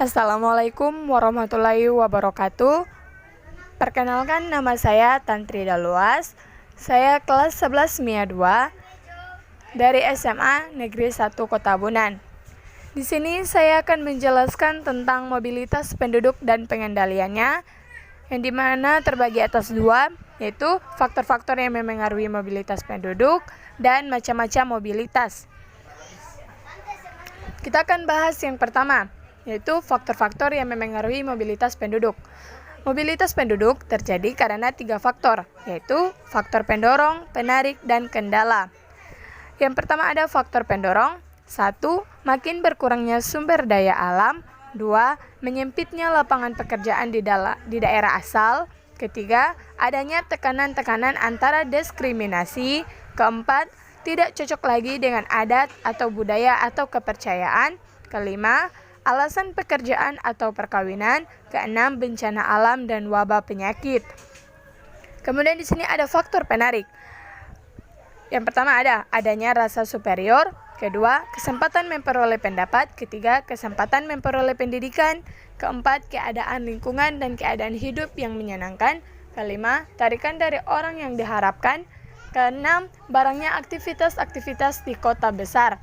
Assalamualaikum warahmatullahi wabarakatuh. Perkenalkan, nama saya Tantri Daluas. Saya kelas 11 MIA 2 dari SMA Negeri 1 Kota Bunan. Di sini saya akan menjelaskan tentang mobilitas penduduk dan pengendaliannya, yang dimana terbagi atas dua, yaitu faktor-faktor yang memengaruhi mobilitas penduduk dan macam-macam mobilitas. Kita akan bahas yang pertama, yaitu faktor-faktor yang memengaruhi mobilitas penduduk. Mobilitas penduduk terjadi karena 3 faktor, yaitu faktor pendorong, penarik, dan kendala. Yang pertama ada faktor pendorong. 1. Makin berkurangnya sumber daya alam. 2. Menyempitnya lapangan pekerjaan di daerah asal. Ketiga, adanya tekanan-tekanan antara diskriminasi. Keempat, tidak cocok lagi dengan adat atau budaya atau kepercayaan. Kelima, alasan pekerjaan atau perkawinan. Keenam, bencana alam dan wabah penyakit. Kemudian di sini ada faktor penarik. Yang pertama adanya rasa superior. Kedua, kesempatan memperoleh pendapat. Ketiga, kesempatan memperoleh pendidikan. Keempat, keadaan lingkungan dan keadaan hidup yang menyenangkan. Kelima, tarikan dari orang yang diharapkan. Keenam, barangnya aktivitas-aktivitas di kota besar.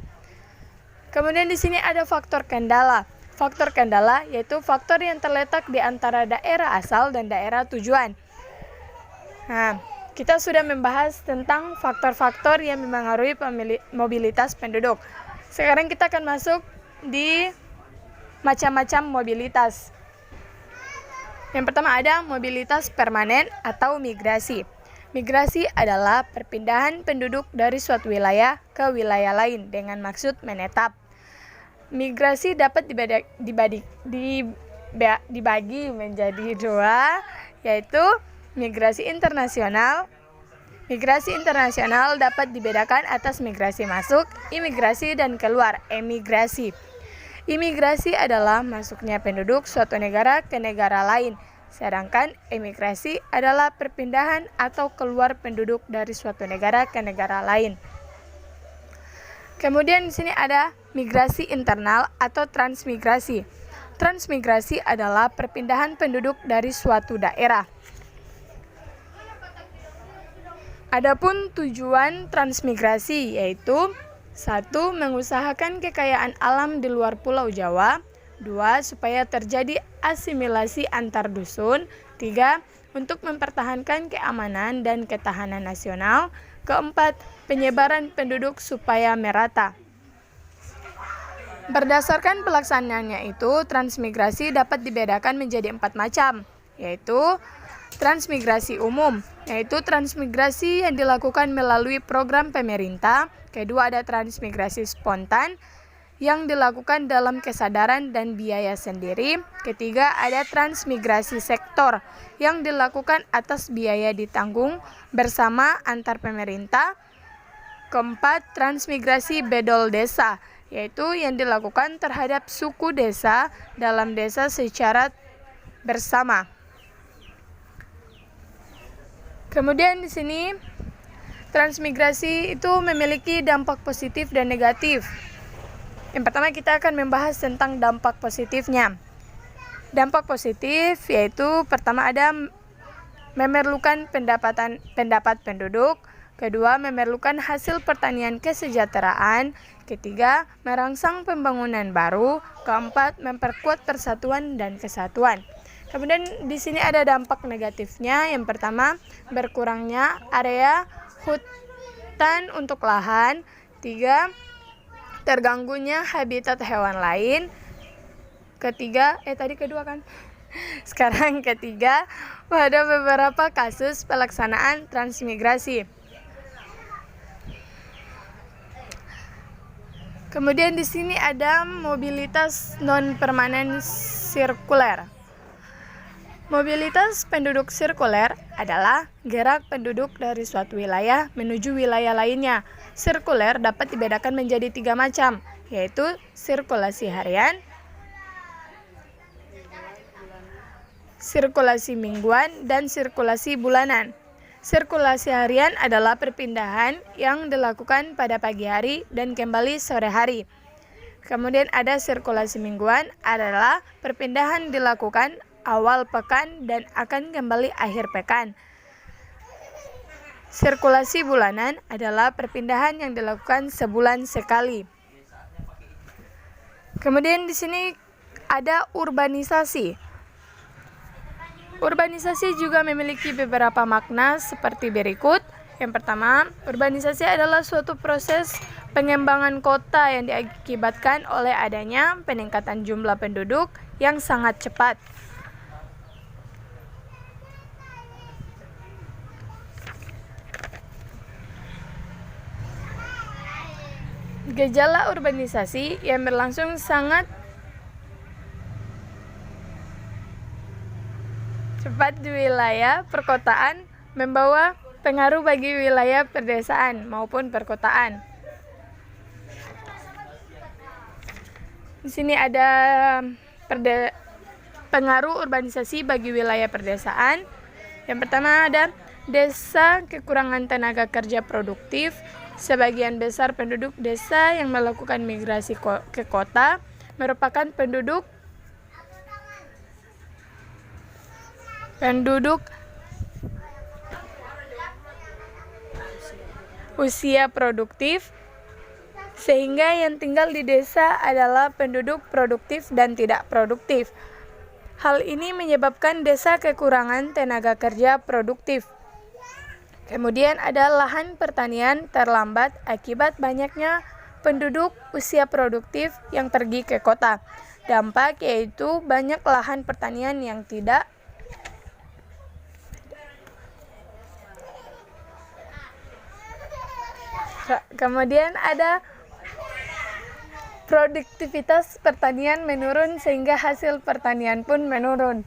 Kemudian di sini ada faktor kendala. Faktor kendala yaitu faktor yang terletak di antara daerah asal dan daerah tujuan. Nah, kita sudah membahas tentang faktor-faktor yang memengaruhi mobilitas penduduk. Sekarang kita akan masuk di macam-macam mobilitas. Yang pertama ada mobilitas permanen atau migrasi. Migrasi adalah perpindahan penduduk dari suatu wilayah ke wilayah lain dengan maksud menetap. Migrasi dapat dibagi menjadi dua, yaitu migrasi internasional. Migrasi internasional dapat dibedakan atas migrasi masuk, imigrasi, dan keluar, emigrasi. Imigrasi adalah masuknya penduduk suatu negara ke negara lain. Sedangkan emigrasi adalah perpindahan atau keluar penduduk dari suatu negara ke negara lain. Kemudian di sini ada migrasi internal atau transmigrasi. Transmigrasi adalah perpindahan penduduk dari suatu daerah. Adapun tujuan transmigrasi yaitu 1. Mengusahakan kekayaan alam di luar Pulau Jawa. 2. Supaya terjadi asimilasi antar dusun. 3. Untuk mempertahankan keamanan dan ketahanan nasional. 4. Penyebaran penduduk supaya merata. Berdasarkan pelaksanaannya itu, transmigrasi dapat dibedakan menjadi 4 macam, yaitu transmigrasi umum, yaitu transmigrasi yang dilakukan melalui program pemerintah. Kedua ada transmigrasi spontan, yang dilakukan dalam kesadaran dan biaya sendiri. Ketiga, ada transmigrasi sektor yang dilakukan atas biaya ditanggung bersama antar pemerintah. Keempat, transmigrasi bedol desa, yaitu yang dilakukan terhadap suku desa dalam desa secara bersama. Kemudian di sini transmigrasi itu memiliki dampak positif dan negatif. Yang pertama kita akan membahas tentang dampak positifnya. Dampak positif yaitu pertama ada memerlukan pendapat penduduk. Kedua, memerlukan hasil pertanian kesejahteraan. Ketiga, merangsang pembangunan baru. Keempat, memperkuat persatuan dan kesatuan. Kemudian di sini ada dampak negatifnya. Yang pertama, berkurangnya area hutan untuk lahan. 3. Terganggunya habitat hewan lain. Sekarang ketiga, pada beberapa kasus pelaksanaan transmigrasi. Kemudian di sini ada mobilitas non permanen sirkuler. Mobilitas penduduk sirkuler adalah gerak penduduk dari suatu wilayah menuju wilayah lainnya. Sirkuler dapat dibedakan menjadi 3 macam, yaitu sirkulasi harian, sirkulasi mingguan, dan sirkulasi bulanan. Sirkulasi harian adalah perpindahan yang dilakukan pada pagi hari dan kembali sore hari. Kemudian ada sirkulasi mingguan adalah perpindahan dilakukan awal pekan dan akan kembali akhir pekan. Sirkulasi bulanan adalah perpindahan yang dilakukan sebulan sekali. Kemudian di sini ada urbanisasi. Urbanisasi juga memiliki beberapa makna seperti berikut. Yang pertama, urbanisasi adalah suatu proses pengembangan kota yang diakibatkan oleh adanya peningkatan jumlah penduduk yang sangat cepat. Gejala urbanisasi yang berlangsung sangat cepat di wilayah perkotaan membawa pengaruh bagi wilayah pedesaan maupun perkotaan. Di sini ada pengaruh urbanisasi bagi wilayah pedesaan. Yang pertama ada desa kekurangan tenaga kerja produktif. Sebagian besar penduduk desa yang melakukan migrasi ke kota merupakan penduduk usia produktif, sehingga yang tinggal di desa adalah penduduk produktif dan tidak produktif. Hal ini menyebabkan desa kekurangan tenaga kerja produktif. Kemudian ada lahan pertanian terlambat akibat banyaknya penduduk usia produktif yang pergi ke kota. Dampak yaitu banyak lahan pertanian yang tidak Kemudian ada produktivitas pertanian menurun sehingga hasil pertanian pun menurun.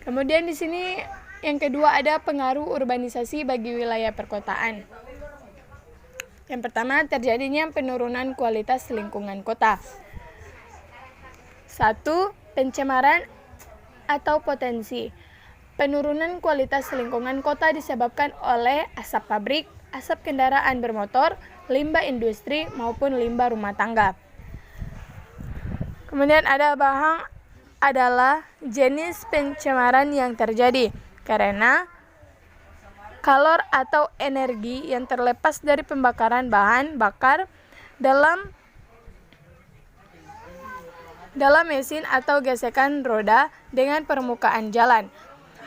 Kemudian di sini yang kedua ada pengaruh urbanisasi bagi wilayah perkotaan. Yang pertama, terjadinya penurunan kualitas lingkungan kota. 1. Pencemaran atau potensi. Penurunan kualitas lingkungan kota disebabkan oleh asap pabrik, asap kendaraan bermotor, limbah industri maupun limbah rumah tangga. Kemudian adalah jenis pencemaran yang terjadi karena kalor atau energi yang terlepas dari pembakaran bahan bakar dalam mesin atau gesekan roda dengan permukaan jalan.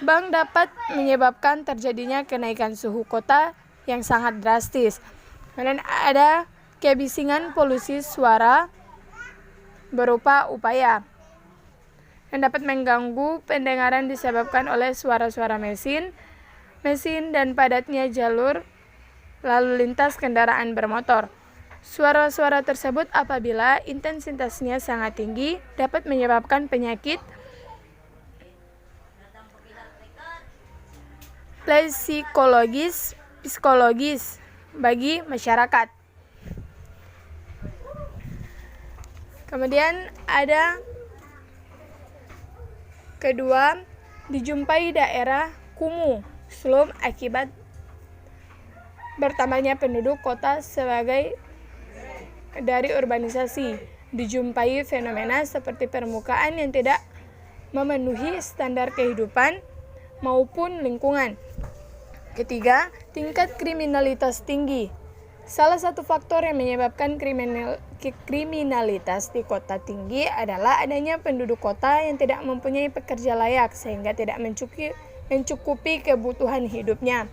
Dapat menyebabkan terjadinya kenaikan suhu kota yang sangat drastis. Kemudian ada kebisingan polusi suara berupa upaya yang dapat mengganggu pendengaran disebabkan oleh suara-suara mesin dan padatnya jalur lalu lintas kendaraan bermotor. Suara-suara tersebut apabila intensitasnya sangat tinggi dapat menyebabkan penyakit psikologis bagi masyarakat. Kemudian ada kedua, dijumpai daerah kumuh slum akibat bertambahnya penduduk kota sebagai dari urbanisasi. Dijumpai fenomena seperti permukaan yang tidak memenuhi standar kehidupan maupun lingkungan. Ketiga, tingkat kriminalitas tinggi. Salah satu faktor yang menyebabkan kriminalitas di kota tinggi adalah adanya penduduk kota yang tidak mempunyai pekerja layak sehingga tidak mencukupi kebutuhan hidupnya.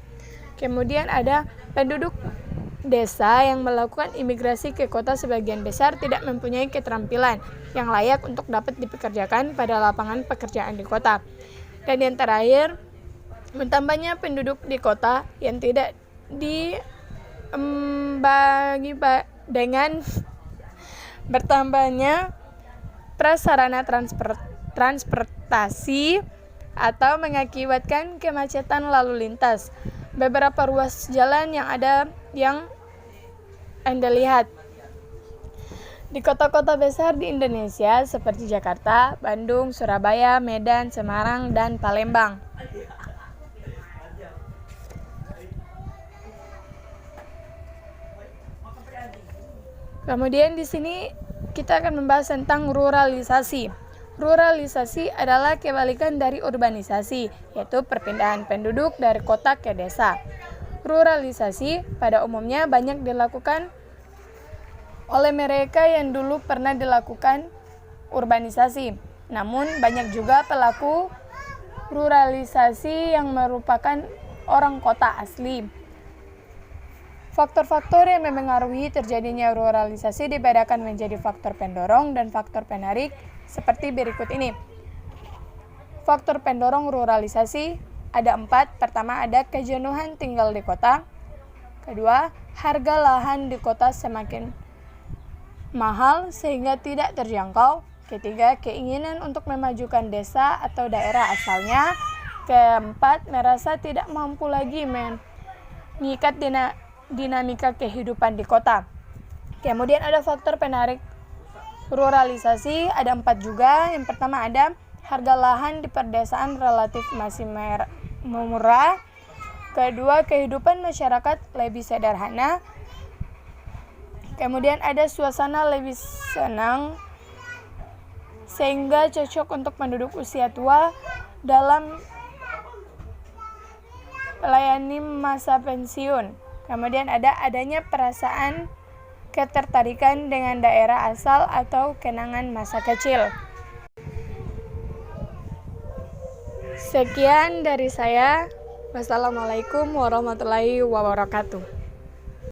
Kemudian ada penduduk desa yang melakukan imigrasi ke kota sebagian besar tidak mempunyai keterampilan yang layak untuk dapat dipekerjakan pada lapangan pekerjaan di kota. Dan yang terakhir, bertambahnya penduduk di kota yang tidak dengan bertambahnya prasarana transportasi atau mengakibatkan kemacetan lalu lintas. Beberapa ruas jalan yang Anda lihat di kota-kota besar di Indonesia seperti Jakarta, Bandung, Surabaya, Medan, Semarang, dan Palembang. Kemudian di sini kita akan membahas tentang ruralisasi. Ruralisasi adalah kebalikan dari urbanisasi, yaitu perpindahan penduduk dari kota ke desa. Ruralisasi pada umumnya banyak dilakukan oleh mereka yang dulu pernah dilakukan urbanisasi. Namun banyak juga pelaku ruralisasi yang merupakan orang kota asli. Faktor-faktor yang memengaruhi terjadinya ruralisasi dibedakan menjadi faktor pendorong dan faktor penarik seperti berikut ini. Faktor pendorong ruralisasi ada 4. Pertama ada kejenuhan tinggal di kota. Kedua, harga lahan di kota semakin mahal sehingga tidak terjangkau. Ketiga, keinginan untuk memajukan desa atau daerah asalnya. Keempat, merasa tidak mampu lagi mengikat dinamika kehidupan di kota. Kemudian ada faktor penarik ruralisasi, ada 4 juga. Yang pertama ada harga lahan di perdesaan relatif masih murah. Kedua, kehidupan masyarakat lebih sederhana. Kemudian ada suasana lebih senang sehingga cocok untuk penduduk usia tua dalam melayani masa pensiun. Kemudian adanya perasaan ketertarikan dengan daerah asal atau kenangan masa kecil. Sekian dari saya. Wassalamualaikum warahmatullahi wabarakatuh.